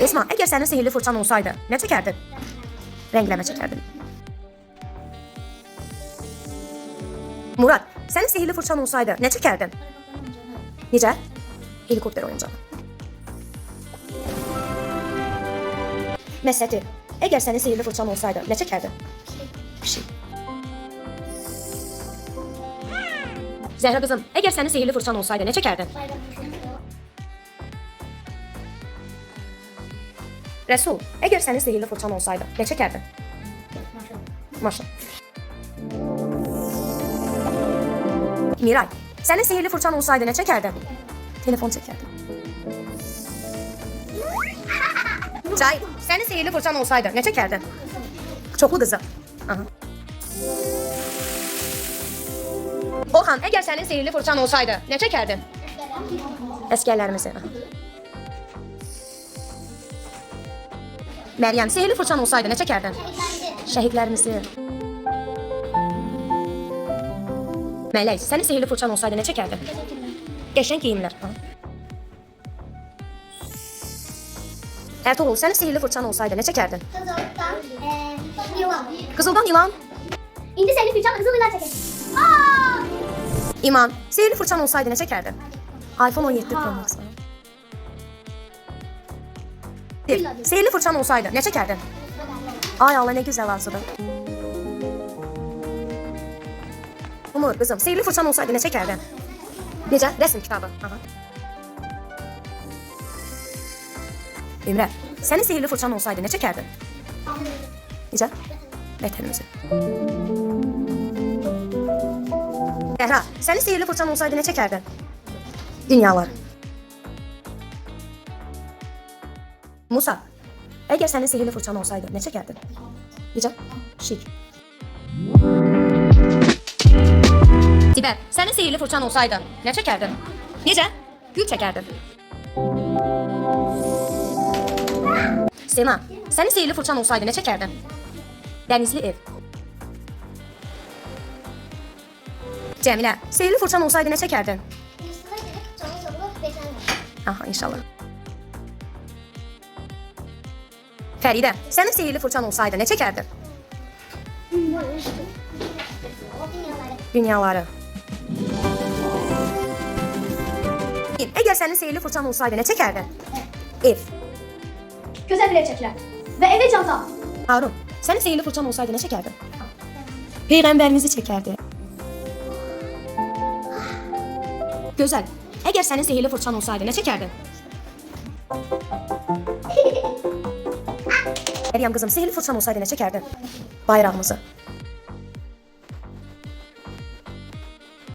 Esma, əgər sənin sihirli fırçan olsaydı, nə çəkərdin? Rəngləmə çəkərdin. Murad, sənin sihirli fırçan olsaydı, nə çəkərdin? Necə? Helikopter oyuncağı. Məsəti, əgər sənin sihirli fırçan olsaydı, nə çəkərdin? Pişik. Zəhra qızım, əgər sənin sihirli fırçan olsaydı, nə çəkərdin? Rəsul, əgər sənin sihirli fırçan olsaydı, nə çəkərdin? Maşın. Miray, sənin sihirli fırçan olsaydı, nə çəkərdin? Telefon çəkərdin. Cahit, sənin sihirli fırçan olsaydı, nə çəkərdin? Çoxlu qızım. Aha. Orhan, əgər sənin sihirli fırçan olsaydı, nə çəkərdin? Əskərlərimizi. Məryəm, sihirli fırçan olsaydı, nə çəkərdin? Şəhidlərimizi. Mələk, sənin sihirli fırçan olsaydı, nə çəkərdin? Qəşəng geyimlər. Ertuğrul, sənin sihirli fırçan olsaydı, nə çəkərdin? Yılan. Qızıldan yılan. İndi senin fırçan kızıl yılan çeker. İman, sihirli fırçan olsaydı, nə çəkərdin? iPhone 17 Pro Max. Sihirli fırçan olsaydı, nə çəkərdin? Ay Allah, nə gözəl arzudur. Umur, qızım, sihirli fırçan olsaydı, nə çəkərdin? Necə? Rəsm kitabı. Aha. Emrə, sənin sihirli fırçan olsaydı, nə çəkərdin? Necə? Vətənimizi. Zəhra, sənin sihirli fırçan olsaydı, nə çəkərdin? Dünyalar. Musa, əgər sənin sihirli fırçan olsaydı, nə çəkərdin? Necə? Şik. Sibər, sənin sihirli fırçan olsaydı, nə çəkərdin? Necə? Gül çəkərdin. Sema, sənin sihirli fırçan olsaydı, nə çəkərdin? Dənizli ev. Cəmilə, sihirli fırçan olsaydı, nə çəkərdin? Aha, inşallah. Fəridə, sənin sihirli fırçan olsaydı, nə çəkərdin? Dünyaları. Əgər sənin sihirli fırçan olsaydı, nə çəkərdin? Ev. Güzel bile çekiler. Ve eve çanta. Harun, sənin sihirli fırçan olsaydı, nə çəkərdin? Peyğəmbərimizi çəkərdi. Gözəl, əgər sənin sihirli fırçan olsaydı, nə çəkərdin? Məryəm qızım, sihirli fırçan olsaydı, nə çəkərdin? Bayrağımızı.